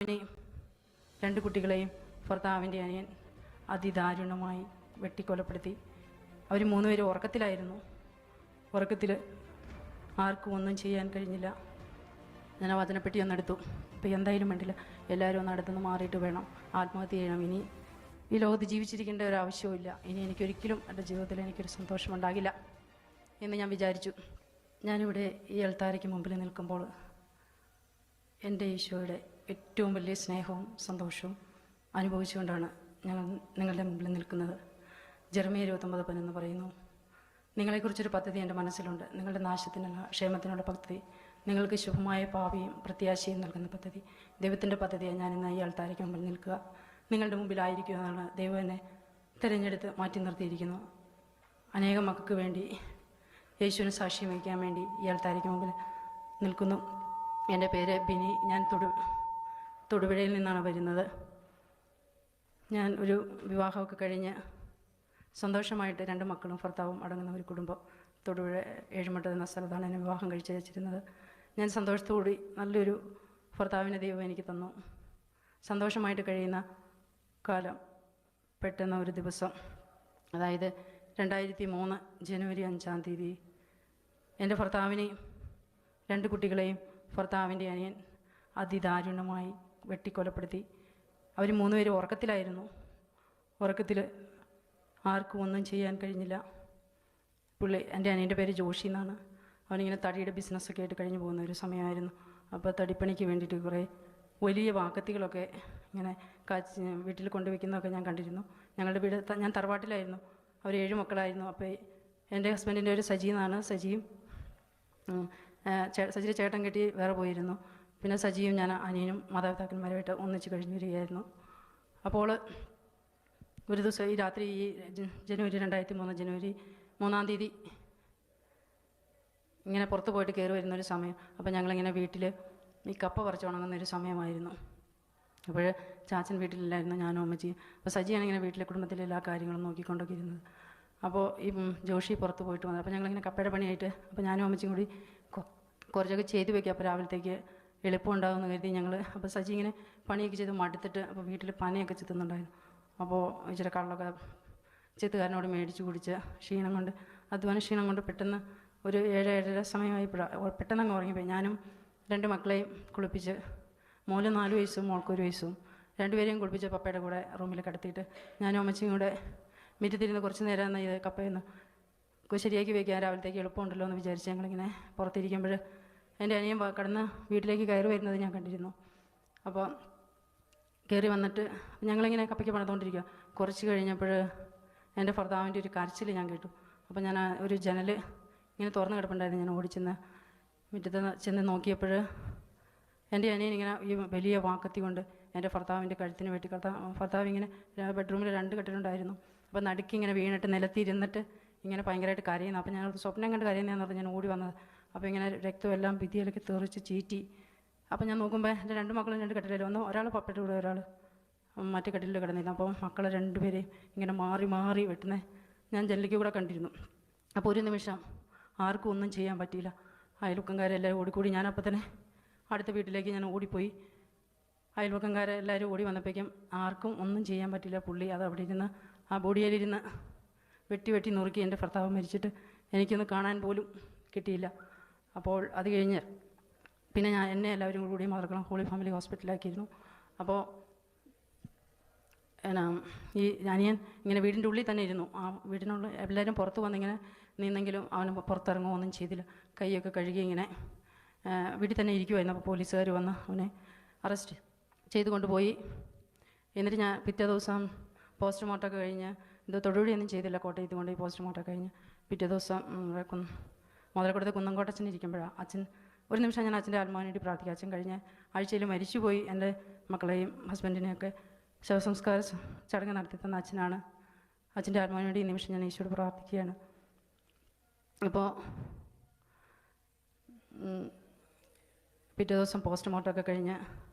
അവനെയും രണ്ട് കുട്ടികളെയും ഭർത്താവിൻ്റെ അനിയൻ അതിദാരുണമായി വെട്ടിക്കൊലപ്പെടുത്തി. അവർ മൂന്നുപേരും ഉറക്കത്തിലായിരുന്നു. ഉറക്കത്തിൽ ആർക്കും ഒന്നും ചെയ്യാൻ കഴിഞ്ഞില്ല. ഞാൻ ആ വചനപ്പെട്ടി ഒന്നെടുത്തു. അപ്പോൾ എന്തായാലും വേണ്ടില്ല, എല്ലാവരും ഒന്ന് അടുത്തുനിന്ന് മാറിയിട്ട് വേണം ആത്മഹത്യ ചെയ്യണം. ഇനി ഈ ലോകത്ത് ജീവിച്ചിരിക്കേണ്ട ഒരു ആവശ്യവുമില്ല. ഇനി എനിക്കൊരിക്കലും എൻ്റെ ജീവിതത്തിൽ എനിക്കൊരു സന്തോഷമുണ്ടാകില്ല എന്ന് ഞാൻ വിചാരിച്ചു. ഞാനിവിടെ ഈ അൾത്താരയ്ക്ക് മുമ്പിൽ നിൽക്കുമ്പോൾ എൻ്റെ ഈശോയുടെ ഏറ്റവും വലിയ സ്നേഹവും സന്തോഷവും അനുഭവിച്ചുകൊണ്ടാണ് ഞങ്ങൾ നിങ്ങളുടെ മുമ്പിൽ നിൽക്കുന്നത്. ജെറമ്യ 29:10 പറയുന്നു, നിങ്ങളെക്കുറിച്ചൊരു പദ്ധതി എൻ്റെ മനസ്സിലുണ്ട്, നിങ്ങളുടെ നാശത്തിനല്ല ക്ഷേമത്തിനുള്ള പദ്ധതി, നിങ്ങൾക്ക് ശുഭമായ ഭാവിയും പ്രത്യാശയും നൽകുന്ന പദ്ധതി. ദൈവത്തിൻ്റെ പദ്ധതിയാണ് ഞാനിന്ന് ഈ അൾത്താരയ്ക്ക് മുമ്പിൽ നിൽക്കുക, നിങ്ങളുടെ മുമ്പിലായിരിക്കുക എന്നാണ് ദൈവം എന്നെ തിരഞ്ഞെടുത്ത് മാറ്റി നിർത്തിയിരിക്കുന്നു. അനേകം മക്കൾക്ക് വേണ്ടി യേശുവിന് സാക്ഷ്യം വഹിക്കാൻ വേണ്ടി ഈ അൾത്താരയ്ക്ക് മുമ്പിൽ നിൽക്കുന്നു. എൻ്റെ പേര് ബിനി. ഞാൻ തൊടുപുഴയിൽ നിന്നാണ് വരുന്നത്. ഞാൻ ഒരു വിവാഹമൊക്കെ കഴിഞ്ഞ് സന്തോഷമായിട്ട് 2 മക്കളും ഭർത്താവും അടങ്ങുന്ന ഒരു കുടുംബം തൊടുപുഴ ഏഴുമട്ട എന്ന സ്ഥലത്താണ് എന്നെ വിവാഹം കഴിച്ച് വെച്ചിരുന്നത്. ഞാൻ സന്തോഷത്തോടുകൂടി നല്ലൊരു ഭർത്താവിനെ ദൈവം എനിക്ക് തന്നു. സന്തോഷമായിട്ട് കഴിയുന്ന കാലം പെട്ടെന്ന് ഒരു ദിവസം, അതായത് 2003 ജനുവരി 5 എൻ്റെ ഭർത്താവിനെയും 2 കുട്ടികളെയും ഭർത്താവിൻ്റെ അനിയൻ അതിദാരുണമായി വെട്ടിക്കൊലപ്പെടുത്തി. അവർ മൂന്നുപേരും ഉറക്കത്തിലായിരുന്നു. ഉറക്കത്തിൽ ആർക്കും ഒന്നും ചെയ്യാൻ കഴിഞ്ഞില്ല. എൻ്റെ അനിയൻ്റെ പേര് ജോഷി എന്നാണ്. അവനിങ്ങനെ തടിയുടെ ബിസിനസ്സൊക്കെ ആയിട്ട് കഴിഞ്ഞു പോകുന്ന ഒരു സമയമായിരുന്നു. അപ്പോൾ തടിപ്പണിക്ക് വേണ്ടിയിട്ട് കുറേ വലിയ വാക്കത്തികളൊക്കെ ഇങ്ങനെ വീട്ടിൽ കൊണ്ടുവയ്ക്കുന്നതൊക്കെ ഞാൻ കണ്ടിരുന്നു. ഞങ്ങളുടെ വീട് ഞാൻ തറവാട്ടിലായിരുന്നു. അവർ 7 മക്കളായിരുന്നു. അപ്പോൾ എൻ്റെ ഹസ്ബൻഡിൻ്റെ ഒരു സജി എന്നാണ്. സജിയും സജിയുടെ ചേട്ടൻ കെട്ടി വേറെ പോയിരുന്നു. പിന്നെ സജിയും ഞാൻ അനിയനും മാതാപിതാക്കന്മാരുമായിട്ട് ഒന്നിച്ച് കഴിഞ്ഞു വരികയായിരുന്നു. അപ്പോൾ ഒരു ദിവസം ഈ രാത്രി ഈ ജനുവരി 2003 ജനുവരി 3 ഇങ്ങനെ പുറത്ത് പോയിട്ട് കയറി വരുന്നൊരു സമയം. അപ്പോൾ ഞങ്ങളിങ്ങനെ വീട്ടിൽ ഈ കപ്പ പറിച്ച് ഉണങ്ങുന്നൊരു സമയമായിരുന്നു. അപ്പോൾ ചാച്ചൻ വീട്ടിലില്ലായിരുന്നു, ഞാനും അമ്മച്ചിയും. അപ്പോൾ സജിയാണ് ഇങ്ങനെ വീട്ടിലെ കുടുംബത്തിലെ എല്ലാ കാര്യങ്ങളും നോക്കിക്കൊണ്ടൊക്കെ ഇരുന്നത്. അപ്പോൾ ഈ ജോഷി പുറത്ത് പോയിട്ട് വന്നത്. അപ്പോൾ ഞങ്ങളിങ്ങനെ കപ്പയുടെ പണിയായിട്ട്, അപ്പോൾ ഞാനും അമ്മച്ചിയും കൂടി കുറച്ചൊക്കെ ചെയ്ത് വയ്ക്കുക, അപ്പോൾ രാവിലത്തേക്ക് എളുപ്പമുണ്ടാകുമെന്ന് കരുതി ഞങ്ങൾ. അപ്പോൾ സജി ഇങ്ങനെ പണിയൊക്കെ ചെയ്ത് മടുത്തിട്ട് അപ്പോൾ വീട്ടിൽ പനയൊക്കെ ചെത്തുന്നുണ്ടായിരുന്നു. അപ്പോൾ ഇച്ചിരി കള്ളൊക്കെ ചെത്തുകാരനോട് മേടിച്ച് കുടിച്ച് അധ്വാന ക്ഷീണം കൊണ്ട് പെട്ടെന്ന് ഒരു 7-7:30 സമയമായപ്പോഴാണ് പെട്ടെന്ന് അങ്ങ് ഉറങ്ങിപ്പോയി. ഞാനും 2 മക്കളെയും കുളിപ്പിച്ച്, മോന് 4 വയസ്സും മോൾക്ക് 1 വയസ്സും, 2 പേരെയും കുളിപ്പിച്ച് പപ്പയുടെ കൂടെ റൂമിൽ കിടത്തിയിട്ട് ഞാനും അമ്മച്ചിയും കൂടെ മിറ്റത്തിരുന്ന് കുറച്ച് നേരം എന്നാൽ ഇത് കപ്പയൊന്ന് ശരിയാക്കി വയ്ക്കാൻ രാവിലത്തേക്ക് എളുപ്പമുണ്ടല്ലോ എന്ന് വിചാരിച്ച് ഞങ്ങളിങ്ങനെ പുറത്തിരിക്കുമ്പോൾ എൻ്റെ അനിയൻ കടന്ന് വീട്ടിലേക്ക് കയറി വരുന്നത് ഞാൻ കണ്ടിരുന്നു. അപ്പോൾ കയറി വന്നിട്ട് ഞങ്ങളിങ്ങനെ കപ്പയ്ക്ക് പണിതുകൊണ്ടിരിക്കുക. കുറച്ച് കഴിഞ്ഞപ്പോൾ എൻ്റെ ഭർത്താവിൻ്റെ ഒരു കരച്ചിൽ ഞാൻ കേട്ടു. അപ്പോൾ ഞാൻ ഒരു ജനൽ ഇങ്ങനെ തുറന്ന് കിടപ്പുണ്ടായിരുന്നു. ഞാൻ ഓടിച്ചെന്ന് മുറ്റത്ത് ചെന്ന് നോക്കിയപ്പോൾ എൻ്റെ അനിയൻ ഇങ്ങനെ ഈ വലിയ വാക്കത്തി കൊണ്ട് എൻ്റെ ഭർത്താവിൻ്റെ കഴുത്തിന് വെട്ടി. ഭർത്താവ് ഇങ്ങനെ ബെഡ്റൂമിൽ 2 കെട്ടിലുണ്ടായിരുന്നു. അപ്പോൾ നടുക്കി ഇങ്ങനെ വീണിട്ട് നിലത്തിരുന്നിട്ട് ഇങ്ങനെ ഭയങ്കരമായിട്ട് കരയുന്നു. അപ്പോൾ ഞാൻ സ്വപ്നം കണ്ട് കരയുന്നതെന്ന് പറഞ്ഞ് ഞാൻ ഓടി വന്നത്. അപ്പോൾ ഇങ്ങനെ രക്തമെല്ലാം ഭിത്തിയിലൊക്കെ തെറിച്ച് ചീറ്റി. അപ്പോൾ ഞാൻ നോക്കുമ്പോൾ എൻ്റെ 2 മക്കളും 2 കെട്ടിലും ഒരാൾ പപ്പയുടെ കൂടെ, ഒരാൾ മറ്റേ കെട്ടിലിൽ കിടന്നിരുന്നു. അപ്പോൾ മക്കളെ 2 പേരെയും ഇങ്ങനെ മാറി മാറി വെട്ടുന്നത് ഞാൻ ജനലിക്ക് കൂടെ കണ്ടിരുന്നു. അപ്പോൾ ഒരു നിമിഷം ആർക്കും ഒന്നും ചെയ്യാൻ പറ്റിയില്ല. അയൽവക്കംകാരെല്ലാവരും ഓടിക്കൂടി. ഞാനപ്പോൾ തന്നെ അടുത്ത വീട്ടിലേക്ക് ഞാൻ ഓടിപ്പോയി. അയൽവക്കംകാരെല്ലാവരും ഓടി വന്നപ്പോഴേക്കും ആർക്കും ഒന്നും ചെയ്യാൻ പറ്റില്ല. പുള്ളി അത് അവിടെ ഇരുന്ന് ആ ബോഡിയിലിരുന്ന് വെട്ടി നുറുക്കി. എൻ്റെ ഭർത്താവ് മരിച്ചിട്ട് എനിക്കൊന്ന് കാണാൻ പോലും കിട്ടിയില്ല. അപ്പോൾ അത് കഴിഞ്ഞ് പിന്നെ എന്നെ എല്ലാവരും കൂടി മറക്കണം ഹോളി ഫാമിലി ഹോസ്പിറ്റലിലാക്കിയിരുന്നു. അപ്പോൾ ഈ അനിയൻ ഇങ്ങനെ വീടിൻ്റെ ഉള്ളിൽ തന്നെ ഇരുന്നു. ആ വീടിനുള്ളിൽ എല്ലാവരും പുറത്ത് വന്നിങ്ങനെ നിന്നെങ്കിലും അവന് പുറത്തിറങ്ങുമോ ഒന്നും ചെയ്തില്ല. കൈയൊക്കെ കഴുകി ഇങ്ങനെ വീട്ടിൽ തന്നെ ഇരിക്കുമായിരുന്നു. അപ്പോൾ പോലീസുകാർ വന്ന് അവനെ അറസ്റ്റ് ചെയ്ത് കൊണ്ടുപോയി. എന്നിട്ട് ഞാൻ പിറ്റേ ദിവസം പോസ്റ്റ്മോർട്ടമൊക്കെ കഴിഞ്ഞ് തൊടുപുഴയൊന്നും ചെയ്തില്ല, കോട്ടയത്ത് കൊണ്ട് ഈ പോസ്റ്റ്മോർട്ടം കഴിഞ്ഞ് പിറ്റേ ദിവസം മുതലക്കുടത്ത് കുന്നംകോട്ടച്ഛൻ ഇരിക്കുമ്പോഴാണ് അച്ഛൻ ഒരു നിമിഷം ഞാൻ അച്ഛൻ്റെ ആത്മാവിന് വേണ്ടി പ്രാർത്ഥിക്കുക. അച്ഛൻ കഴിഞ്ഞ ആഴ്ചയിൽ മരിച്ചുപോയി. എൻ്റെ മക്കളെയും ഹസ്ബൻഡിനെയൊക്കെ ശവസംസ്കാര ചടങ്ങ് നടത്തി തന്ന അച്ഛനാണ്. അച്ഛൻ്റെ ആത്മാവിന് വേണ്ടി ഈ നിമിഷം ഞാൻ ഈശോയോട് പ്രാർത്ഥിക്കുകയാണ്. അപ്പോൾ പിറ്റേ ദിവസം പോസ്റ്റ്മോർട്ടമൊക്കെ കഴിഞ്ഞ്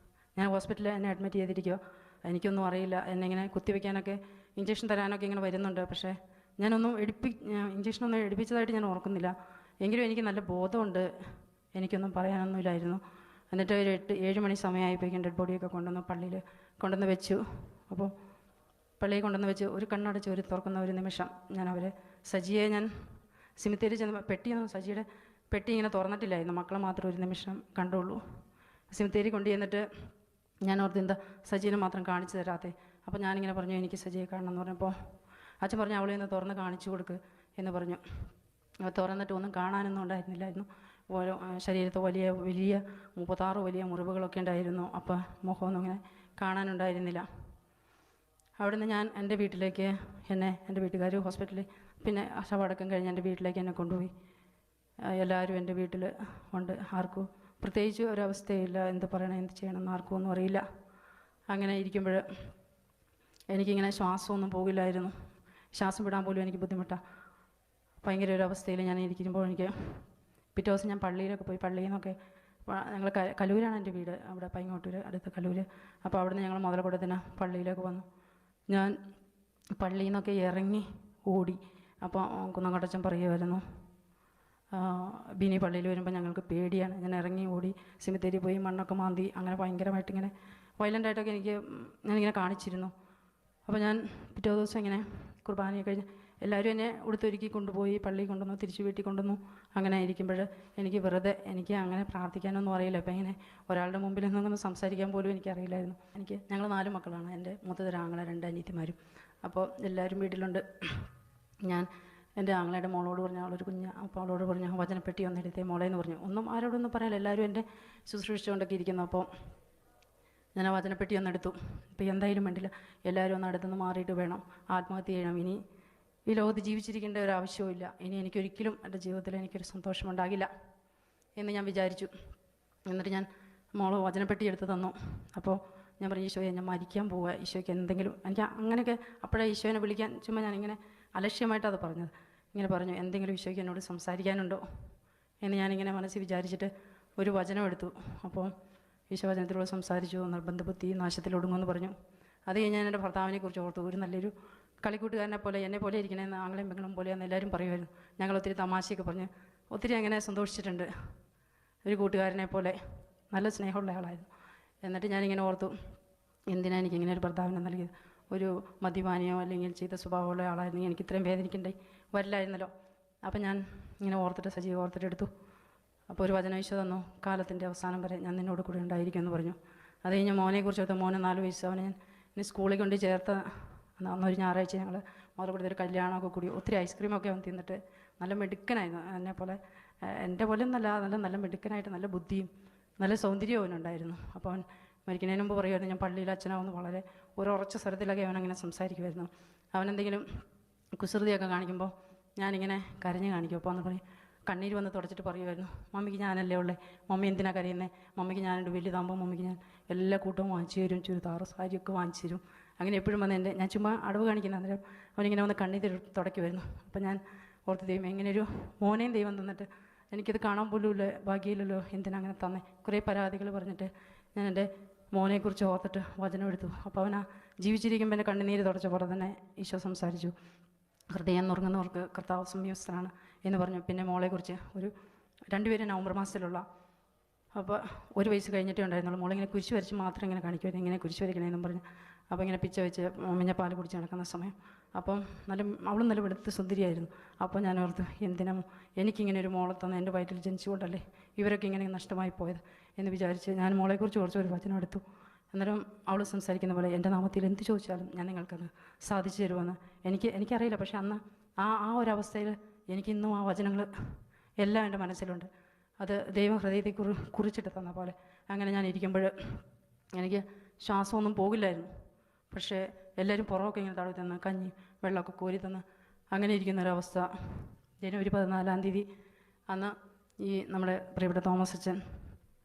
ഞാൻ ഹോസ്പിറ്റലിൽ എന്നെ അഡ്മിറ്റ് ചെയ്തിരിക്കുക. എനിക്കൊന്നും അറിയില്ല. എന്നെ ഇങ്ങനെ കുത്തിവെക്കാനൊക്കെ ഇഞ്ചക്ഷൻ തരാനൊക്കെ ഇങ്ങനെ വരുന്നുണ്ട്. പക്ഷേ ഞാനൊന്നും ഇഞ്ചക്ഷനൊന്നും എടുപ്പിച്ചതായിട്ട് ഞാൻ ഓർക്കുന്നില്ല. എങ്കിലും എനിക്ക് നല്ല ബോധമുണ്ട്. എനിക്കൊന്നും പറയാനൊന്നുമില്ലായിരുന്നു. എന്നിട്ട് ഒരു 7 മണി സമയമായിപ്പോയിക്കും ഡെഡ് ബോഡിയൊക്കെ കൊണ്ടുവന്ന് പള്ളിയിൽ കൊണ്ടുവന്ന് വെച്ചു. അപ്പോൾ പള്ളിയിൽ കൊണ്ടുവന്ന് വെച്ച് ഒരു കണ്ണടച്ച് ഒരു തുറക്കുന്ന ഒരു നിമിഷം ഞാൻ സജിയെ ഞാൻ സിമിത്തേരി ചെന്ന് സജിയുടെ പെട്ടി ഇങ്ങനെ തുറന്നിട്ടില്ലായിരുന്നു. മക്കളെ മാത്രം ഒരു നിമിഷം കണ്ടുള്ളൂ. സിമിത്തേരി കൊണ്ടു ചെന്നിട്ട് ഞാൻ ഓർത്ത് എന്താ സജീനെ മാത്രം കാണിച്ചു തരാത്തെ. അപ്പോൾ ഞാനിങ്ങനെ പറഞ്ഞു എനിക്ക് സജിയെ കാണണം എന്ന് പറഞ്ഞപ്പോൾ അച്ഛൻ പറഞ്ഞു അവളെ ഒന്ന് തുറന്ന് കാണിച്ചു കൊടുക്ക് എന്ന് പറഞ്ഞു. തുറന്നിട്ട് ഒന്നും കാണാനൊന്നും ഉണ്ടായിരുന്നില്ലായിരുന്നു. ഓരോ ശരീരത്ത് വലിയ 36 വലിയ മുറിവുകളൊക്കെ ഉണ്ടായിരുന്നു. അപ്പോൾ മുഖമൊന്നും ഇങ്ങനെ കാണാനുണ്ടായിരുന്നില്ല. അവിടുന്ന് ഞാൻ എൻ്റെ വീട്ടിലേക്ക് എൻ്റെ വീട്ടുകാർ ഹോസ്പിറ്റലിൽ പിന്നെ ശവടക്കം കഴിഞ്ഞ് എൻ്റെ വീട്ടിലേക്ക് എന്നെ കൊണ്ടുപോയി. എല്ലാവരും എൻ്റെ വീട്ടിൽ ഉണ്ട്. ആർക്കും പ്രത്യേകിച്ച് ഒരവസ്ഥയില്ല, എന്ത് പറയണം എന്ത് ചെയ്യണമെന്ന് ആർക്കും ഒന്നും അറിയില്ല. അങ്ങനെ ഇരിക്കുമ്പോൾ എനിക്കിങ്ങനെ ശ്വാസമൊന്നും പോകില്ലായിരുന്നു. ശ്വാസം വിടാൻ പോലും എനിക്ക് ബുദ്ധിമുട്ടാണ്. ഭയങ്കര ഒരു അവസ്ഥയിൽ ഞാൻ ഇരിക്കുമ്പോൾ എനിക്ക് പിറ്റേ ദിവസം ഞാൻ പള്ളിയിലൊക്കെ പോയി. പള്ളിയിൽ നിന്നൊക്കെ ഞങ്ങൾ കലൂരാണ് എൻ്റെ വീട്, അവിടെ പൈങ്ങോട്ടൂർ അടുത്ത കലൂര്. അപ്പോൾ അവിടുന്ന് ഞങ്ങൾ മുതലക്കുടത്തിന് പള്ളിയിലേക്ക് വന്നു. ഞാൻ പള്ളിയിൽ നിന്നൊക്കെ ഇറങ്ങി ഓടി. അപ്പോൾ കുന്നംകൊട്ടച്ചൻ പറയുമായിരുന്നു ബിനി പള്ളിയിൽ വരുമ്പോൾ ഞങ്ങൾക്ക് പേടിയാണ്. ഞാൻ ഇറങ്ങി ഓടി സിമിത്തേരി പോയി മണ്ണൊക്കെ മാന്തി അങ്ങനെ ഭയങ്കരമായിട്ട് ഇങ്ങനെ വയലൻ്റായിട്ടൊക്കെ ഞാനിങ്ങനെ കാണിച്ചിരുന്നു. അപ്പോൾ ഞാൻ പിറ്റേ ദിവസം ഇങ്ങനെ കുർബാനയൊക്കെ കഴിഞ്ഞ് എല്ലാവരും എന്നെ ഉടുത്തൊരുക്കി കൊണ്ടുപോയി പള്ളിയിൽ കൊണ്ടുവന്നു, തിരിച്ച് വീട്ടിൽ കൊണ്ടുവന്നു. അങ്ങനെ ഇരിക്കുമ്പോൾ എനിക്ക് അങ്ങനെ പ്രാർത്ഥിക്കാനൊന്നും അറിയില്ല. അപ്പോൾ ഇങ്ങനെ ഒരാളുടെ മുമ്പിൽ നിന്നൊന്നും സംസാരിക്കാൻ പോലും എനിക്കറിയില്ലായിരുന്നു. ഞങ്ങൾ 4 മക്കളാണ്. എൻ്റെ മൂത്തതൊരു ആങ്ങളെ 2 അനിയത്തിമാരും. അപ്പോൾ എല്ലാവരും വീട്ടിലുണ്ട്. ഞാൻ എൻ്റെ ആങ്ങളയുടെ മോളോട് പറഞ്ഞു, അവളൊരു കുഞ്ഞ്. അപ്പോൾ അവളോട് പറഞ്ഞു വചനപ്പെട്ടി ഒന്ന് എടുത്തേ മോളേന്ന് പറഞ്ഞു. ഒന്നും ആരോടൊന്നും പറയാനില്ല, എല്ലാവരും എൻ്റെ ശുശ്രൂഷിച്ചുകൊണ്ടൊക്കെ ഇരിക്കുന്നു. അപ്പോൾ ഞാൻ ആ വചനപ്പെട്ടി ഒന്നെടുത്തു. ഇപ്പോൾ എന്തായാലും വേണ്ടില്ല, എല്ലാവരും ഒന്ന് അടുത്തുനിന്ന് മാറിയിട്ട് വേണം ആത്മഹത്യ ചെയ്യണം. ഇനി ഈ ലോകത്ത് ജീവിച്ചിരിക്കേണ്ട ഒരു ആവശ്യവുമില്ല. ഇനി എനിക്കൊരിക്കലും എൻ്റെ ജീവിതത്തിൽ എനിക്കൊരു സന്തോഷമുണ്ടാകില്ല എന്ന് ഞാൻ വിചാരിച്ചു. എന്നിട്ട് ഞാൻ മോള് വചനപ്പെട്ടി എടുത്ത് തന്നു. അപ്പോൾ ഞാൻ പറഞ്ഞു ഈശോയെ ഞാൻ മരിക്കാൻ പോവുക, ഈശോയ്ക്ക് എന്തെങ്കിലും എനിക്ക് അങ്ങനെയൊക്കെ അപ്പോഴേ ഈശോനെ വിളിക്കാൻ ചുമ്മാ ഞാനിങ്ങനെ അലക്ഷ്യമായിട്ടത് പറഞ്ഞത്. ഇങ്ങനെ പറഞ്ഞു എന്തെങ്കിലും ഈശോയ്ക്ക് എന്നോട് സംസാരിക്കാനുണ്ടോ എന്ന് ഞാനിങ്ങനെ മനസ്സിൽ വിചാരിച്ചിട്ട് ഒരു വചനം എടുത്തു. അപ്പോൾ ഈശോ വചനത്തിലൂടെ സംസാരിച്ചു. നിർബന്ധബുദ്ധി നാശത്തിലൊടുങ്ങുമെന്ന് പറഞ്ഞു. അത് കഴിഞ്ഞ് ഞാൻ എൻ്റെ ഭർത്താവിനെ കുറിച്ച് ഓർത്തു. ഒരു നല്ലൊരു കളിക്കൂട്ടുകാരനെ പോലെ എന്നെ പോലെ ഇരിക്കണമെന്ന് ആങ്ങളെയും പെങ്ങളും പോലെയെന്ന് എല്ലാവരും പറയുമായിരുന്നു. ഞങ്ങൾ ഒത്തിരി തമാശയൊക്കെ പറഞ്ഞ് ഒത്തിരി അങ്ങനെ സന്തോഷിച്ചിട്ടുണ്ട്. ഒരു കൂട്ടുകാരനെ പോലെ നല്ല സ്നേഹമുള്ള ആളായിരുന്നു. എന്നിട്ട് ഞാനിങ്ങനെ ഓർത്തു എന്തിനാ എനിക്കിങ്ങനെ ഒരു ഭർത്താവിനെ നൽകിയത്. ഒരു മദ്യപാനിയോ അല്ലെങ്കിൽ ചെയ്ത സ്വഭാവമുള്ള ആളായിരുന്നെങ്കിൽ എനിക്ക് ഇത്രയും വേദനിക്കണ്ടേ വരില്ലായിരുന്നല്ലോ. അപ്പം ഞാൻ ഇങ്ങനെ സജീവ ഓർത്തിട്ട് എടുത്തു. അപ്പോൾ ഒരു വചനം ഈശോ തന്നു, കാലത്തിൻ്റെ അവസാനം വരെ ഞാൻ നിന്നോട് കൂടെ ഉണ്ടായിരിക്കുമെന്ന് പറഞ്ഞു. അത് കഴിഞ്ഞ് മോനെക്കുറിച്ച് ഓർത്ത് മോനെ 4 വയസ്സ് അവനെ ഞാൻ സ്കൂളിൽ കൊണ്ട് ചേർത്ത് അന്നൊരു ഞായറാഴ്ച ഞങ്ങൾ മുതൽക്കൂടുതൽ ഒരു കല്യാണമൊക്കെ കൂടി ഒത്തിരി ഐസ്ക്രീമൊക്കെ അവൻ തിന്നിട്ട് നല്ല മിടുക്കനായിരുന്നു. എൻ്റെ പോലെ നല്ല മിടുക്കനായിട്ട് നല്ല ബുദ്ധിയും നല്ല സൗന്ദര്യവും അവനുണ്ടായിരുന്നു. അപ്പോൾ അവൻ മരിക്കുന്നതിന് മുമ്പ് പറയുമായിരുന്നു ഞാൻ പള്ളിയിൽ അച്ഛനാവുന്ന വളരെ ഉറച്ച സ്വരത്തിലൊക്കെ അവനങ്ങനെ സംസാരിക്കുമായിരുന്നു. അവനെന്തെങ്കിലും കുസൃതിയൊക്കെ കാണിക്കുമ്പോൾ ഞാനിങ്ങനെ കരഞ്ഞ് കാണിക്കും. അപ്പോൾ അന്ന് പറയും കണ്ണീര് വന്ന് തുടച്ചിട്ട് പറയുമായിരുന്നു മമ്മിക്ക് ഞാനല്ലേ ഉള്ളേ, മമ്മി എന്തിനാ കരയുന്നത്, മമ്മിക്ക് ഞാനുണ്ട് വലുതാകുമ്പോൾ മമ്മിക്ക് ഞാൻ എല്ലാ കൂട്ടവും വാങ്ങിച്ചു തരും, ചുരിദാറ് സാരിയൊക്കെ വാങ്ങിച്ചു തരും. അങ്ങനെ എപ്പോഴും വന്ന് ഞാൻ ചുമ്മാ അടവ് കാണിക്കുന്ന അന്നേരം അവനിങ്ങനെ വന്ന് കണ്ണീര് തുടയ്ക്കുമായിരുന്നു. അപ്പം ഞാൻ ഓർത്ത് ദൈവം എങ്ങനെയൊരു മോനെയും ദൈവം തന്നിട്ട് എനിക്കത് കാണാൻ പോലുമില്ല, ഭാഗ്യമില്ലല്ലോ, എന്തിനാ അങ്ങനെ തന്നെ. കുറേ പരാതികൾ പറഞ്ഞിട്ട് ഞാൻ എൻ്റെ മോനെക്കുറിച്ച് ഓർത്തിട്ട് വചനം എടുത്തു. അപ്പോൾ അവനാ ജീവിച്ചിരിക്കുമ്പോൾ എൻ്റെ കണ്ണുനീര് തുടച്ച പോലെ തന്നെ ഈശോ സംസാരിച്ചു. ഹൃദയം നുറുങ്ങുന്നവർക്ക് കർത്താവ് സംയോസ്തനാണ് എന്ന് പറഞ്ഞു. പിന്നെ മോളെക്കുറിച്ച് 2 പേരും നവംബർ മാസത്തിലുള്ള. അപ്പോൾ 1 വയസ്സ് കഴിഞ്ഞിട്ടേ ഉണ്ടായിരുന്നുള്ളൂ. മോളിങ്ങനെ കുരിശ് വരച്ച് മാത്രം ഇങ്ങനെ കാണിക്കുമായിരുന്നു, ഇങ്ങനെ കുരിശ് വരയ്ക്കണമെന്നും പറഞ്ഞു. അപ്പോൾ ഇങ്ങനെ പിച്ച വെച്ച് മഞ്ഞപ്പാൽ കുടിച്ച് നടക്കുന്ന സമയം. അപ്പം അവളും നല്ല വെളുത്ത് സുന്ദരിയായിരുന്നു. അപ്പോൾ ഞാൻ ഓർത്തു എന്തിനാ എനിക്കിങ്ങനെ ഒരു മോളെ തന്ന, എൻ്റെ വയറ്റിൽ ജനിച്ചുകൊണ്ടല്ലേ ഇവരൊക്കെ ഇങ്ങനെ നഷ്ടമായി പോയത് എന്ന് വിചാരിച്ച് ഞാൻ മോളെക്കുറിച്ച് കുറച്ച് ഒരു വചനം എടുത്തു. അന്നേരം അവൾ സംസാരിക്കുന്ന പോലെ എൻ്റെ നാമത്തിൽ എന്ത് ചോദിച്ചാലും ഞാൻ നിങ്ങൾക്കത് സാധിച്ചു തരുമെന്ന് എനിക്കറിയില്ല. പക്ഷെ അന്ന് ആ ഒരവസ്ഥയിൽ എനിക്കിന്നും ആ വചനങ്ങൾ എല്ലാം എൻ്റെ മനസ്സിലുണ്ട്. അത് ദൈവം ഹൃദയത്തെ കുറിച്ചിട്ട് തന്ന പോലെ. അങ്ങനെ ഞാൻ ഇരിക്കുമ്പോൾ എനിക്ക് ശ്വാസമൊന്നും പോകില്ലായിരുന്നു. പക്ഷേ എല്ലാവരും പുറമൊക്കെ ഇങ്ങനെ തടവി തന്ന് കഞ്ഞി വെള്ളമൊക്കെ കോരി തന്ന് അങ്ങനെ ഇരിക്കുന്നൊരവസ്ഥ. ജനുവരി 14-ാം തീയതി അന്ന് ഈ നമ്മുടെ പ്രിയപ്പെട്ട തോമസ് അച്ഛൻ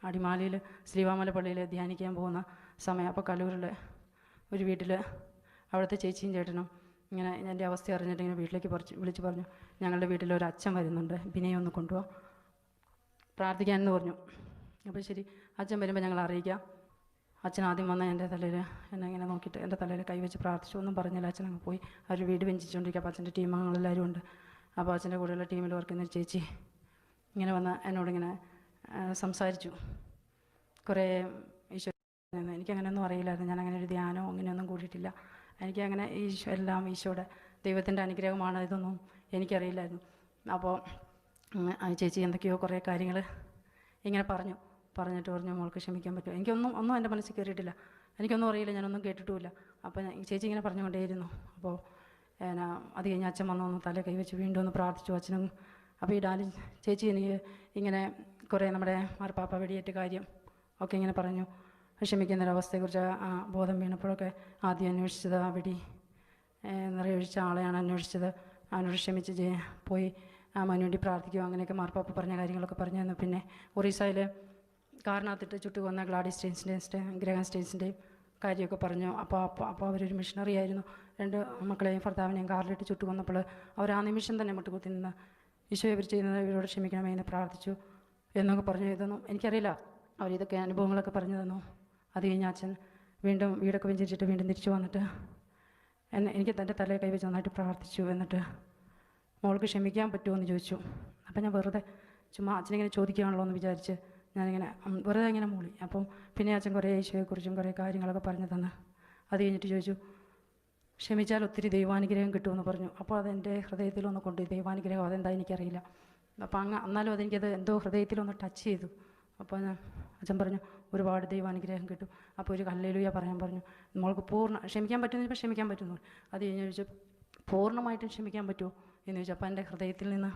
അടിമാലിയിൽ ശ്രീവാമല പള്ളിയിൽ ധ്യാനിക്കാൻ പോകുന്ന സമയം. അപ്പോൾ കലൂരിലെ ഒരു വീട്ടിൽ അവിടുത്തെ ചേച്ചിയും ചേട്ടനും ഇങ്ങനെ എൻ്റെ അവസ്ഥ അറിഞ്ഞിട്ട് ഇങ്ങനെ വീട്ടിലേക്ക് വിളിച്ച് പറഞ്ഞു ഞങ്ങളുടെ വീട്ടിലൊരു അച്ഛൻ വരുന്നുണ്ട്, ബിനിയെ ഒന്ന് കൊണ്ടുപോകാം പ്രാർത്ഥിക്കാനെന്ന് പറഞ്ഞു. അപ്പോൾ ശരി അച്ഛൻ വരുമ്പോൾ ഞങ്ങൾ അറിയിക്കാം. അച്ഛൻ ആദ്യം വന്ന് എൻ്റെ തലയിൽ എന്നെ ഇങ്ങനെ നോക്കിയിട്ട് എൻ്റെ തലയിൽ കൈവച്ച് പ്രാർത്ഥിച്ചു. ഒന്നും പറഞ്ഞില്ല. അച്ഛൻ അങ്ങ് പോയി. അവർ വീട് വെഞ്ചിച്ചുകൊണ്ടിരിക്കുക. അപ്പോൾ അച്ഛൻ്റെ ടീം അംഗങ്ങളെല്ലാവരും ഉണ്ട്. അപ്പോൾ അച്ഛൻ്റെ കൂടെയുള്ള ടീമിൽ വർക്കുന്നൊരു ചേച്ചി ഇങ്ങനെ വന്ന് എന്നോടിങ്ങനെ സംസാരിച്ചു. കുറേ ഈശോ എനിക്കങ്ങനെയൊന്നും അറിയില്ലായിരുന്നു. ഞാൻ അങ്ങനെ ഒരു ധ്യാനമോ അങ്ങനെയൊന്നും കൂടിയിട്ടില്ല. എനിക്കങ്ങനെ എല്ലാം ഈശോയുടെ ദൈവത്തിൻ്റെ അനുഗ്രഹമാണ്, ഇതൊന്നും എനിക്കറിയില്ലായിരുന്നു. അപ്പോൾ ചേച്ചി എന്തൊക്കെയോ കുറേ കാര്യങ്ങൾ ഇങ്ങനെ പറഞ്ഞിട്ട് പറഞ്ഞു മോൾക്ക് ക്ഷമിക്കാൻ പറ്റുമോ. ഒന്നും എൻ്റെ മനസ്സിൽ കയറിയിട്ടില്ല, എനിക്കൊന്നും അറിയില്ല, ഞാനൊന്നും കേട്ടിട്ടുമില്ല. അപ്പോൾ ചേച്ചി ഇങ്ങനെ പറഞ്ഞുകൊണ്ടേയിരുന്നു. അപ്പോൾ അത് കഴിഞ്ഞ് അച്ഛൻ വന്നൊന്ന് തല കൈവച്ച് വീണ്ടും ഒന്ന് പ്രാർത്ഥിച്ചു അച്ഛനും. അപ്പോൾ ഈ ഡാലി ചേച്ചി എനിക്ക് ഇങ്ങനെ കുറേ നമ്മുടെ മാർപ്പാപ്പ വെടിയേറ്റ കാര്യം ഒക്കെ ഇങ്ങനെ പറഞ്ഞു, ക്ഷമിക്കുന്നൊരവസ്ഥയെക്കുറിച്ച് ബോധം വീണപ്പോഴൊക്കെ ആദ്യം അന്വേഷിച്ചത് ആ വെടി നിറയൊഴിച്ച ആളെയാണ് അന്വേഷിച്ചത്. അവനോട് ക്ഷമിച്ച് പോയി അവന് വേണ്ടി പ്രാർത്ഥിക്കുക, അങ്ങനെയൊക്കെ മാർപ്പാപ്പ പറഞ്ഞ കാര്യങ്ങളൊക്കെ പറഞ്ഞു തന്നു. പിന്നെ ഒറീസയിൽ കാറിനകത്തിട്ട് ചുട്ടുകൊന്ന ഗ്ലാഡിസ് സ്റ്റെയിൻസിൻ്റെയും ഗ്രഹം സ്റ്റെയിൻസിൻ്റെയും കാര്യമൊക്കെ പറഞ്ഞു. അപ്പോൾ അവരൊരു മിഷണറി ആയിരുന്നു. 2 മക്കളെയും ഭർത്താവിനെയും കാറിലിട്ട് ചുട്ടുകൊന്നപ്പോൾ അവർ ആ നിമിഷം തന്നെ മുട്ടുകുത്തി നിന്ന് ഈശോ ഇവർ ചെയ്യുന്നത് ഇവരോട് ക്ഷമിക്കണമേ എന്ന് പ്രാർത്ഥിച്ചു എന്നൊക്കെ പറഞ്ഞു. ഇതൊന്നും എനിക്കറിയില്ല, അവരിതൊക്കെ അനുഭവങ്ങളൊക്കെ പറഞ്ഞു തന്നു. അത് കഴിഞ്ഞ് അച്ഛൻ വീണ്ടും വീടൊക്കെ വെഞ്ചരിച്ചിട്ട് വീണ്ടും തിരിച്ചു വന്നിട്ട് എനിക്ക് തൻ്റെ തലയിൽ കൈവച്ച് നന്നായിട്ട് പ്രാർത്ഥിച്ചു. എന്നിട്ട് മോൾക്ക് ക്ഷമിക്കാൻ പറ്റുമോ എന്ന് ചോദിച്ചു. അപ്പം ഞാൻ വെറുതെ ചുമ്മാ അച്ഛനിങ്ങനെ ചോദിക്കുകയാണല്ലോ എന്ന് വിചാരിച്ച് ഞാനിങ്ങനെ വെറുതെ ഇങ്ങനെ മൂളി. അപ്പം പിന്നെ അച്ഛൻ കുറേ ഈശോയെക്കുറിച്ചും കുറേ കാര്യങ്ങളൊക്കെ പറഞ്ഞു തന്ന് അത് കഴിഞ്ഞിട്ട് ചോദിച്ചു, ക്ഷമിച്ചാൽ ഒത്തിരി ദൈവാനുഗ്രഹം കിട്ടുമെന്ന് പറഞ്ഞു. അപ്പോൾ അതെൻ്റെ ഹൃദയത്തിലൊന്ന് കൊണ്ട് ദൈവാനുഗ്രഹം അതെന്താ എനിക്കറിയില്ല. അപ്പോൾ എന്നാലും അതെനിക്കത് എന്തോ ഹൃദയത്തിലൊന്ന് ടച്ച് ചെയ്തു. അപ്പോൾ അച്ഛൻ പറഞ്ഞു ഒരുപാട് ദൈവാനുഗ്രഹം കിട്ടും. അപ്പോൾ ഒരു ഹല്ലേലൂയ പറയാൻ പറഞ്ഞു. നമ്മൾക്ക് ക്ഷമിക്കാൻ പറ്റുമെന്ന് ചോദിച്ചാൽ ക്ഷമിക്കാൻ പറ്റുന്നു. അത് കഴിഞ്ഞ് ചോദിച്ചു പൂർണ്ണമായിട്ടും ക്ഷമിക്കാൻ പറ്റുമോ എന്ന് ചോദിച്ചു. അപ്പോൾ എൻ്റെ ഹൃദയത്തിൽ നിന്ന്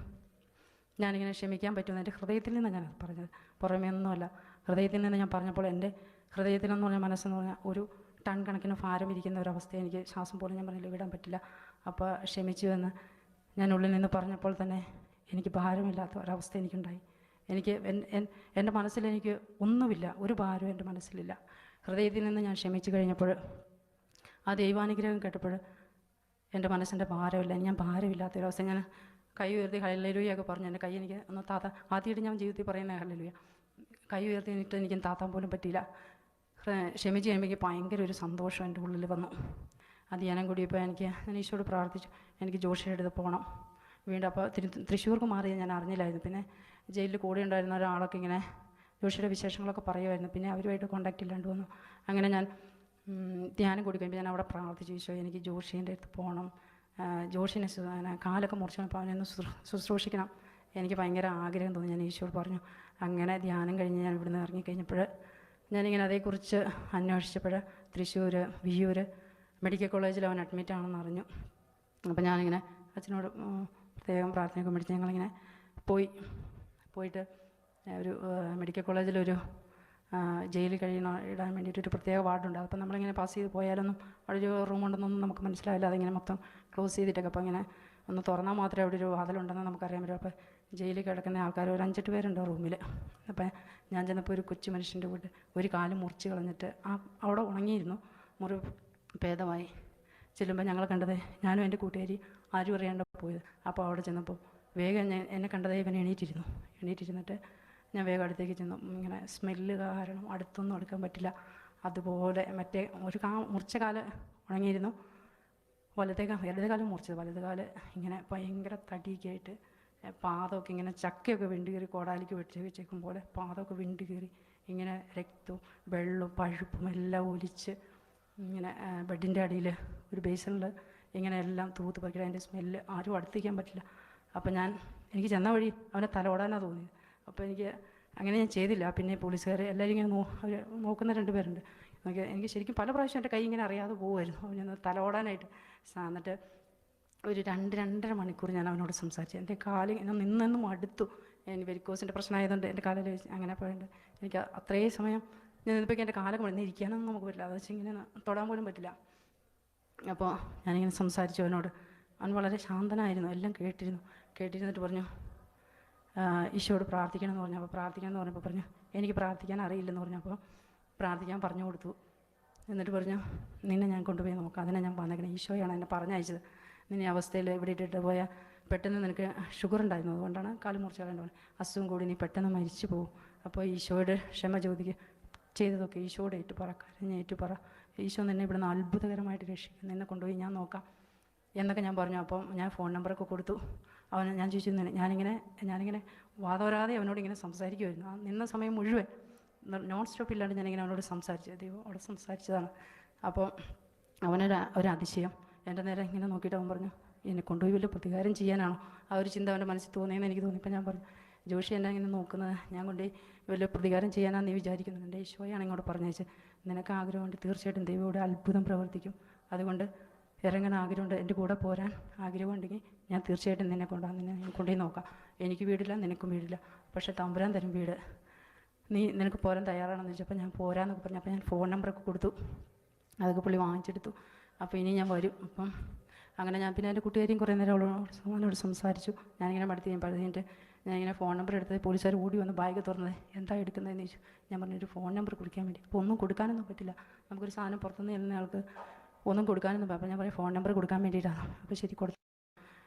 ഞാനിങ്ങനെ ക്ഷമിക്കാൻ പറ്റുമെന്ന് എൻ്റെ ഹൃദയത്തിൽ നിന്നാണ് ഞാനത് പറഞ്ഞത്, പുറമേ ഒന്നുമല്ല. ഹൃദയത്തിൽ നിന്ന് ഞാൻ പറഞ്ഞപ്പോൾ എൻ്റെ ഹൃദയത്തിലെന്ന് പറഞ്ഞാൽ മനസ്സെന്ന് പറഞ്ഞാൽ ഒരു ടൺ കണക്കിന് ഭാരം ഇരിക്കുന്ന ഒരവസ്ഥ, എനിക്ക് ശ്വാസം പോലും ഞാൻ പറഞ്ഞില്ല വിടാൻ പറ്റില്ല. അപ്പോൾ ക്ഷമിച്ചു എന്ന് ഞാൻ ഉള്ളിൽ നിന്ന് പറഞ്ഞപ്പോൾ തന്നെ എനിക്ക് ഭാരമില്ലാത്ത ഒരവസ്ഥ എനിക്കുണ്ടായി. എൻ്റെ മനസ്സിലെനിക്ക് ഒന്നുമില്ല, ഒരു ഭാരവും എൻ്റെ മനസ്സിലില്ല. ഹൃദയത്തിൽ നിന്ന് ഞാൻ ക്ഷമിച്ചു കഴിഞ്ഞപ്പോൾ ആ ദൈവാനുഗ്രഹം കേട്ടപ്പോൾ എൻ്റെ മനസ്സിൻ്റെ ഭാരമില്ല, ഞാൻ ഭാരമില്ലാത്തൊരവസ്ഥ. ഞാൻ കൈ ഉയർത്തി ഹല്ലേലൂയൊക്കെ പറഞ്ഞു. എൻ്റെ കൈ എനിക്ക് ഒന്ന് ആദ്യമായിട്ട് ഞാൻ ജീവിതത്തിൽ പറയുന്ന ഹല്ലേലൂയ. കൈ ഉയർത്തിയിട്ട് എനിക്ക് താത്താൻ പോലും പറ്റിയില്ല. ക്ഷമിച്ച് കഴിയുമ്പോൾ ഭയങ്കര ഒരു സന്തോഷം എൻ്റെ ഉള്ളിൽ വന്നു. അത് ധ്യാനം കൂടിയപ്പോൾ ഞാൻ ഈശോയോട് പ്രാർത്ഥിച്ചു, എനിക്ക് ജോഷിയുടെ അടുത്ത് പോകണം വീണ്ടും. അപ്പോൾ തൃശ്ശൂർക്ക് മാറിയത് ഞാൻ അറിഞ്ഞില്ലായിരുന്നു. പിന്നെ ജയിലിൽ കൂടെ ഉണ്ടായിരുന്ന ഒരാളൊക്കെ ഇങ്ങനെ ജോഷിയുടെ വിശേഷങ്ങളൊക്കെ പറയുമായിരുന്നു. പിന്നെ അവരുമായിട്ട് കോണ്ടാക്റ്റ് ഇല്ലാണ്ട് വന്നു. അങ്ങനെ ഞാൻ ധ്യാനം കൂടി കഴിയുമ്പോൾ ഞാൻ അവിടെ പ്രാർത്ഥിച്ചു, ഈശോ എനിക്ക് ജോഷീൻ്റെ അടുത്ത് പോകണം, ജോഷിനെ കാലൊക്കെ മുറിച്ചപ്പോൾ അവനൊന്ന് ശുശ്രൂഷിക്കണം, എനിക്ക് ഭയങ്കര ആഗ്രഹം തോന്നി. ഞാൻ ഈശോയോട് പറഞ്ഞു. അങ്ങനെ ധ്യാനം കഴിഞ്ഞ് ഞാൻ ഇവിടുന്ന് ഇറങ്ങിക്കഴിഞ്ഞപ്പോൾ ഞാനിങ്ങനെ അതേക്കുറിച്ച് അന്വേഷിച്ചപ്പോൾ തൃശ്ശൂർ വിയ്യൂർ മെഡിക്കൽ കോളേജിൽ അവൻ അഡ്മിറ്റ് ആണെന്ന് അറിഞ്ഞു. അപ്പോൾ ഞാനിങ്ങനെ അച്ഛനോട് പ്രത്യേകം പ്രാർത്ഥനയൊക്കെ മേടിച്ച് ഞങ്ങളിങ്ങനെ പോയിട്ട് ഒരു മെഡിക്കൽ കോളേജിലൊരു ജയിലിൽ ഇടാൻ വേണ്ടിയിട്ടൊരു പ്രത്യേക വാർഡുണ്ട്. അപ്പോൾ നമ്മളിങ്ങനെ പാസ് ചെയ്ത് പോയാലൊന്നും അവിടെ ഒരു റൂമുണ്ടെന്നൊന്നും നമുക്ക് മനസ്സിലാവില്ല. അതിങ്ങനെ മൊത്തം ക്ലോസ് ചെയ്തിട്ടൊക്കെ അപ്പോൾ ഇങ്ങനെ ഒന്ന് തുറന്നാൽ മാത്രമേ അവിടെ ഒരു വാതിലുണ്ടെന്ന് നമുക്കറിയാൻ പറ്റും. അപ്പോൾ ജയിലിൽ കിടക്കുന്ന ആൾക്കാർ ഒരു 5-8 പേരുണ്ട് റൂമിൽ. അപ്പോൾ ഞാൻ ചെന്നപ്പോൾ ഒരു കൊച്ചു മനുഷ്യൻ്റെ വീട്ട് ഒരു കാല് മുറിച്ച് കളഞ്ഞിട്ട് അവിടെ ഉണങ്ങിയിരുന്നു, മുറിവ് ഭേദമായി. ചെല്ലുമ്പോൾ ഞങ്ങൾ കണ്ടത് ഞാനും എൻ്റെ കൂട്ടുകാരി ആരും അറിയാണ്ട് പോയത്. അപ്പോൾ അവിടെ ചെന്നപ്പോൾ വേഗം എന്നെ കണ്ടതേ ഇവൻ എണീറ്റിരുന്നിട്ട് ഞാൻ വേഗം അടുത്തേക്ക് ചെന്നു. ഇങ്ങനെ സ്മെല്ല് കാരണം അടുത്തൊന്നും എടുക്കാൻ പറ്റില്ല. അതുപോലെ മറ്റേ മുറിച്ച കാല് ഉണങ്ങിയിരുന്നു, ഇടത് കാലം മുറിച്ചത്, വലത് കാല് ഇങ്ങനെ ഭയങ്കര തടിയൊക്കെ ആയിട്ട് പാദമൊക്കെ ഇങ്ങനെ ചക്കയൊക്കെ വിണ്ടു കയറി കോടാലിക്ക് വെച്ചേക്കും പോലെ പാദമൊക്കെ വിണ്ടു കയറി ഇങ്ങനെ രക്തവും വെള്ളവും പഴുപ്പും എല്ലാം ഒലിച്ച് ഇങ്ങനെ ബെഡിൻ്റെ അടിയിൽ ഒരു ബേസിനിൽ ഇങ്ങനെ എല്ലാം തൂത്ത് പറിക്കണം. അതിൻ്റെ സ്മെല്ല് ആരും അടുത്തേക്കാൻ പറ്റില്ല. അപ്പോൾ എനിക്ക് ചെന്ന വഴി അവനെ തലോടാനാണ് തോന്നിയത്. അപ്പോൾ അങ്ങനെ ഞാൻ ചെയ്തില്ല. പിന്നെ പോലീസുകാർ എല്ലാവരും ഇങ്ങനെ അവർ നോക്കുന്ന 2 പേരുണ്ട്. എനിക്ക് ശരിക്കും പല പ്രാവശ്യം എൻ്റെ കൈ ഇങ്ങനെ അറിയാതെ പോകുമായിരുന്നു അവനൊന്ന് തലോടാനായിട്ട്. എന്നിട്ട് ഒരു 2-2.5 മണിക്കൂർ ഞാൻ അവനോട് സംസാരിച്ചു. എൻ്റെ കാല് ഞാൻ നിന്നും അടുത്തു. എനിക്ക് വെരിക്കോസിൻ്റെ പ്രശ്നമായതുകൊണ്ട് എൻ്റെ കാലിൽ അങ്ങനെ പോയിട്ട് എനിക്ക് അത്രയും സമയം ഞാൻ നിന്നപ്പോഴേക്കും എൻ്റെ കാലൊക്കെ മടങ്ങി ഇരിക്കാനൊന്നും നമുക്ക് പറ്റില്ല, അത് വെച്ച് ഇങ്ങനെ തൊടാൻ പോലും പറ്റില്ല. അപ്പോൾ ഞാനിങ്ങനെ സംസാരിച്ചു അവനോട്. അവൻ വളരെ ശാന്തനായിരുന്നു, എല്ലാം കേട്ടിരുന്നിട്ട് പറഞ്ഞു ഈശോയോട് പ്രാർത്ഥിക്കണം എന്ന് പറഞ്ഞു. അപ്പോൾ പ്രാർത്ഥിക്കണം എന്ന് പറഞ്ഞപ്പോൾ പറഞ്ഞു എനിക്ക് പ്രാർത്ഥിക്കാൻ അറിയില്ലെന്ന് പറഞ്ഞു. അപ്പോൾ പ്രാർത്ഥിക്കാൻ പറഞ്ഞു കൊടുത്തു. എന്നിട്ട് പറഞ്ഞു നിന്നെ ഞാൻ കൊണ്ടുപോയി നോക്കാം, അതിനെ ഞാൻ വന്നേക്കണം, ഈശോയാണ് എന്നെ പറഞ്ഞയച്ചത്. നിന്നെ അവസ്ഥയിൽ ഇവിടെ ഇട്ടിട്ട് പോയാൽ പെട്ടെന്ന് നിനക്ക് ഷുഗർ ഉണ്ടായിരുന്നു, അതുകൊണ്ടാണ് കാല് മുറിച്ച് കളയേണ്ടത്, അസുഖം കൂടി നീ പെട്ടെന്ന് മരിച്ചു പോകും. അപ്പോൾ ഈശോയുടെ ക്ഷമ ചോദിക്കുക, ചെയ്തതൊക്കെ ഈശോയുടെ ഏറ്റുപറ, കരഞ്ഞേറ്റുപറ, ഈശോ നിന്നെ ഇവിടുന്ന് അത്ഭുതകരമായിട്ട് രക്ഷിക്കും, നിന്നെ കൊണ്ടുപോയി ഞാൻ നോക്കാം എന്നൊക്കെ ഞാൻ പറഞ്ഞു. അപ്പം ഞാൻ ഫോൺ നമ്പറൊക്കെ കൊടുത്തു. ഞാൻ ചോദിച്ചു, ഞാനിങ്ങനെ വാതോരാതെ അവനോട് ഇങ്ങനെ സംസാരിക്കുമായിരുന്നു. നിന്ന സമയം മുഴുവൻ നോൺ സ്റ്റോപ്പ് ഇല്ലാണ്ട് ഞാനിങ്ങനെ അവനോട് സംസാരിച്ചു, ദൈവം അവിടെ സംസാരിച്ചതാണ്. അപ്പോൾ ഒരു അതിശയം എൻ്റെ നേരെ ഇങ്ങനെ നോക്കിയിട്ട് അവൻ പറഞ്ഞു, എന്നെ കൊണ്ടുപോയി വലിയ പ്രതികാരം ചെയ്യാനാണോ ആ ഒരു ചിന്ത അവൻ്റെ മനസ്സിൽ തോന്നിയെന്ന് എനിക്ക് തോന്നിയപ്പോൾ ഞാൻ പറഞ്ഞു, ജോഷി എന്നെ ഇങ്ങനെ നോക്കുന്നത് ഞാൻ കൊണ്ടുപോയി വലിയ പ്രതികാരം ചെയ്യാനാണ് നീ വിചാരിക്കുന്നത്, എൻ്റെ ഈശോയാണ് ഇങ്ങോട്ട് പറഞ്ഞേച്ച്, നിനക്ക് ആഗ്രഹമുണ്ട് തീർച്ചയായിട്ടും ദൈവം ഇവിടെ അത്ഭുതം പ്രവർത്തിക്കും, അതുകൊണ്ട് ഇറങ്ങാൻ ആഗ്രഹമുണ്ട്, എൻ്റെ കൂടെ പോരാൻ ആഗ്രഹമുണ്ടെങ്കിൽ ഞാൻ തീർച്ചയായിട്ടും നിന്നെ കൊണ്ടുപോയി നോക്കാം, എനിക്ക് വീടില്ല നിനക്കും വീടില്ല, പക്ഷേ തമ്പുരാൻ തരും വീട്, നിനക്ക് പോരാൻ തയ്യാറാണെന്ന് ചോദിച്ചപ്പോൾ ഞാൻ പോരാന്നൊക്കെ പറഞ്ഞു. അപ്പോൾ ഞാൻ ഫോൺ നമ്പറൊക്കെ കൊടുത്തു, അതൊക്കെ പുള്ളി വാങ്ങിച്ചെടുത്തു. അപ്പോൾ ഇനി ഞാൻ വരും. അപ്പം അങ്ങനെ ഞാൻ പിന്നെ എൻ്റെ കൂട്ടുകാരിയും കുറേ നേരം അവളോട് സംസാരിച്ചു. ഞാനിങ്ങനെ കഴിഞ്ഞിട്ട് ഞാനിങ്ങനെ ഫോൺ നമ്പർ എടുത്തത് പോലീസുകാർ ഓടി വന്ന് ബാഗ് തുറന്നത്, എന്താ എടുക്കുന്നതെന്ന് ചോദിച്ചു. ഞാൻ പറഞ്ഞു ഒരു ഫോൺ നമ്പർ കൊടുക്കാൻ വേണ്ടി. അപ്പോൾ ഒന്നും കൊടുക്കാനൊന്നും പറ്റില്ല, നമുക്കൊരു സാധനം പുറത്തുനിന്ന് ചെല്ലുന്ന ആൾക്ക് ഒന്നും കൊടുക്കാനൊന്നും പറ്റില്ല. അപ്പോൾ ഞാൻ പറയും ഫോൺ നമ്പർ കൊടുക്കാൻ വേണ്ടിയിട്ടാണ്. അപ്പോൾ ശരി കൊടുത്തു.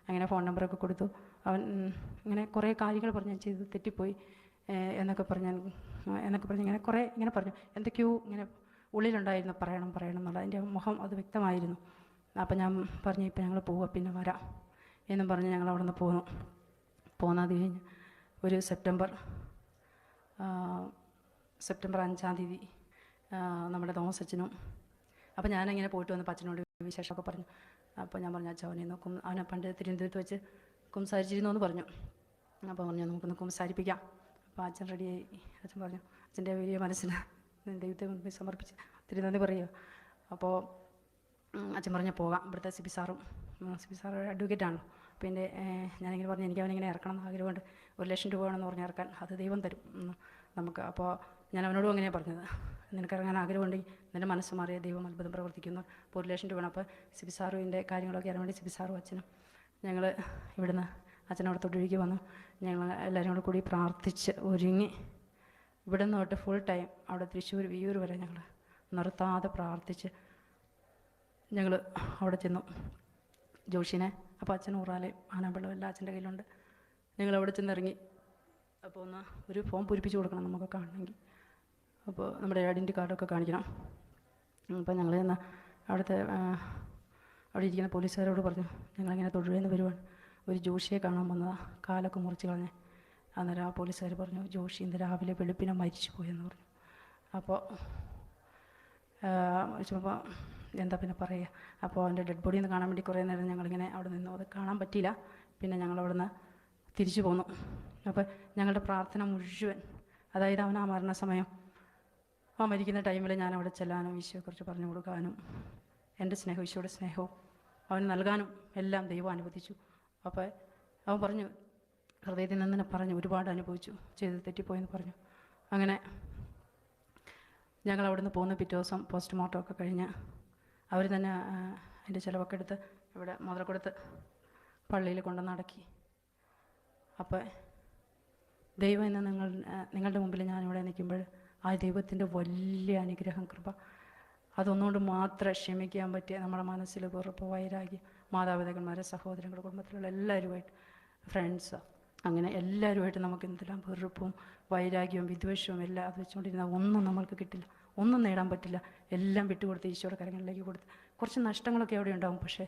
അങ്ങനെ ഫോൺ നമ്പറൊക്കെ കൊടുത്തു. അവൻ ഇങ്ങനെ കുറേ കാര്യങ്ങൾ പറഞ്ഞ് ഞാൻ ചെയ്ത് തെറ്റിപ്പോയി എന്നൊക്കെ പറഞ്ഞ് ഇങ്ങനെ പറഞ്ഞു, എന്തൊക്കെയോ ഇങ്ങനെ ഉള്ളിലുണ്ടായിരുന്നു പറയണം എന്നുള്ളത്, അതിൻ്റെ മുഖം അത് വ്യക്തമായിരുന്നു. അപ്പം ഞാൻ പറഞ്ഞു ഇപ്പം ഞങ്ങൾ പോവുക, പിന്നെ വരാം എന്നും പറഞ്ഞ് ഞങ്ങൾ അവിടെ നിന്ന് പോന്നത് കഴിഞ്ഞ് ഒരു സെപ്റ്റംബർ 5-ാം തീയതി നമ്മുടെ തോമസ് അച്ഛനും, അപ്പോൾ ഞാനിങ്ങനെ പോയിട്ട് വന്ന് അച്ഛനോട് വിശേഷമൊക്കെ പറഞ്ഞു. അപ്പോൾ ഞാൻ പറഞ്ഞു അച്ഛൻ അവനെ പണ്ട് തിരുവനന്തപുരത്ത് വെച്ച് കുംസാരിച്ചിരുന്നു എന്ന് പറഞ്ഞു. അപ്പോൾ പറഞ്ഞു നമുക്കൊന്ന് കുംസാരിപ്പിക്കാം. അപ്പോൾ അച്ഛൻ റെഡിയായി. അച്ഛൻ പറഞ്ഞു, അച്ഛൻ്റെ വലിയ മനസ്സിന് ദൈവത്തെ മുൻപിൽ സമർപ്പിച്ച് തിരുനന്ദി പറയുക. അപ്പോൾ അച്ഛൻ പറഞ്ഞാൽ പോകാം, ഇവിടുത്തെ സിബി സാർ അഡ്വക്കേറ്റാണല്ലോ. പിന്നെ ഞാനിങ്ങനെ പറഞ്ഞു എനിക്ക് അവനിങ്ങനെ ഇറക്കണം എന്ന് ആഗ്രഹമുണ്ട്, 1,00,000 രൂപ വേണമെന്ന് പറഞ്ഞ് ഇറക്കാൻ, അത് ദൈവം തരും നമുക്ക്. അപ്പോൾ ഞാൻ അവനോടും അങ്ങനെയാണ് പറഞ്ഞത്, നിനക്ക് ഇറങ്ങാൻ ആഗ്രഹമുണ്ടെങ്കിൽ നിൻ്റെ മനസ്സ് മാറിയ ദൈവം അത്ഭുതം പ്രവർത്തിക്കുന്നു, അപ്പോൾ 1,00,000 രൂപ വേണം. അപ്പോൾ സിബി സാറുവിൻ്റെ കാര്യങ്ങളൊക്കെ അറിയാൻ വേണ്ടി സിബി സാറും അച്ഛനും ഞങ്ങൾ ഇവിടുന്ന് അച്ഛനവിടെ തൊഴിലേക്ക് വന്നു. ഞങ്ങൾ എല്ലാവരും കൂടി പ്രാർത്ഥിച്ച് ഒരുങ്ങി ഇവിടെ നിന്ന് തൊട്ട് ഫുൾ ടൈം അവിടെ തൃശ്ശൂർ വിയ്യൂർ വരെ ഞങ്ങൾ നിർത്താതെ പ്രാർത്ഥിച്ച് ഞങ്ങൾ അവിടെ ചെന്നു ജോഷിനെ. അപ്പോൾ അച്ഛൻ ഊറാലയും ആനാമ്പള്ളം എല്ലാം അച്ഛൻ്റെ കയ്യിലുണ്ട്. ഞങ്ങൾ അവിടെ ചെന്നിറങ്ങി. അപ്പോൾ ഒരു ഫോം പൂരിപ്പിച്ച് കൊടുക്കണം നമുക്ക് കാണണമെങ്കിൽ, അപ്പോൾ നമ്മുടെ ഐഡൻറ്റി കാർഡൊക്കെ കാണിക്കണം. അപ്പോൾ ഞങ്ങൾ ചെന്ന് അവിടെ ഇരിക്കുന്ന പോലീസുകാരോട് പറഞ്ഞു, ഞങ്ങളിങ്ങനെ തൊഴിലിൽ നിന്ന് വരുവാണ്, ഒരു ജോഷിയെ കാണാൻ വന്നതാണ്, കാലൊക്കെ മുറിച്ച് കളഞ്ഞ്. അന്നേരം ആ പോലീസുകാർ പറഞ്ഞു ജോഷി ഇന്ന് രാവിലെ വെളുപ്പിനെ മരിച്ചു പോയെന്ന് പറഞ്ഞു. അപ്പോൾ ചോദിച്ചപ്പോൾ എന്താ പിന്നെ പറയുക. അപ്പോൾ അവൻ്റെ ഡെഡ് ബോഡി ഒന്ന് കാണാൻ വേണ്ടി കുറേ നേരം ഞങ്ങളിങ്ങനെ അവിടെ നിന്നു. അത് കാണാൻ പറ്റിയില്ല. പിന്നെ ഞങ്ങളവിടെ നിന്ന് തിരിച്ചു പോന്നു. അപ്പോൾ ഞങ്ങളുടെ പ്രാർത്ഥന മുഴുവൻ, അതായത് അവൻ ആ മരണസമയം ആ മരിക്കുന്ന ടൈമിൽ ഞാൻ അവിടെ ചെല്ലാനും ഈശോയെക്കുറിച്ച് പറഞ്ഞു കൊടുക്കാനും എൻ്റെ സ്നേഹം ഈശോയുടെ സ്നേഹവും അവന് നൽകാനും എല്ലാം ദൈവം അനുവദിച്ചു. അപ്പോൾ അവൻ പറഞ്ഞു, ഹൃദയത്തിൽ നിന്ന് പറഞ്ഞു, ഒരുപാട് അനുഭവിച്ചു, ചെയ്ത് തെറ്റിപ്പോയെന്ന് പറഞ്ഞു. അങ്ങനെ ഞങ്ങൾ അവിടുന്ന് പോകുന്ന പിറ്റേ ദിവസം പോസ്റ്റ്മോർട്ടം ഒക്കെ കഴിഞ്ഞ് അവർ തന്നെ അതിൻ്റെ ചിലവൊക്കെ എടുത്ത് ഇവിടെ മുതലക്കൊടുത്ത് പള്ളിയിൽ കൊണ്ടുവന്ന് അടക്കി. അപ്പോൾ ദൈവം ഇന്ന് നിങ്ങളുടെ മുമ്പിൽ ഞാനിവിടെ നിൽക്കുമ്പോൾ ആ ദൈവത്തിൻ്റെ വലിയ അനുഗ്രഹം, കൃപ, അതൊന്നുകൊണ്ട് മാത്രം ക്ഷമിക്കാൻ പറ്റിയ നമ്മുടെ മനസ്സിൽ വെറുപ്പ്, വൈരാഗ്യം, മാതാപിതാക്കന്മാരെ, സഹോദരങ്ങൾ, കുടുംബത്തിലുള്ള എല്ലാവരുമായിട്ട്, ഫ്രണ്ട്സ്, അങ്ങനെ എല്ലാവരുമായിട്ട് നമുക്ക് എന്തെല്ലാം വെറുപ്പും വൈരാഗ്യവും വിദ്വേഷവും എല്ലാം അത് വെച്ചുകൊണ്ടിരുന്നാൽ ഒന്നും നമ്മൾക്ക് കിട്ടില്ല, ഒന്നും നേടാൻ പറ്റില്ല. എല്ലാം വിട്ടുകൊടുത്ത് ഈശോയുടെ കരങ്ങളിലേക്ക് കൊടുത്ത് കുറച്ച് നഷ്ടങ്ങളൊക്കെ അവിടെ ഉണ്ടാകും. പക്ഷേ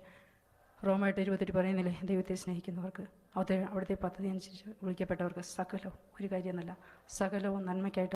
റോമായിട്ട് 28 പറയുന്നില്ലേ, ദൈവത്തെ സ്നേഹിക്കുന്നവർക്ക് അവിടുത്തെ പദ്ധതി അനുസരിച്ച് വിളിക്കപ്പെട്ടവർക്ക് സകലവും, ഒരു കാര്യമെന്നല്ല, സകലവും നന്മയ്ക്കായിട്ട്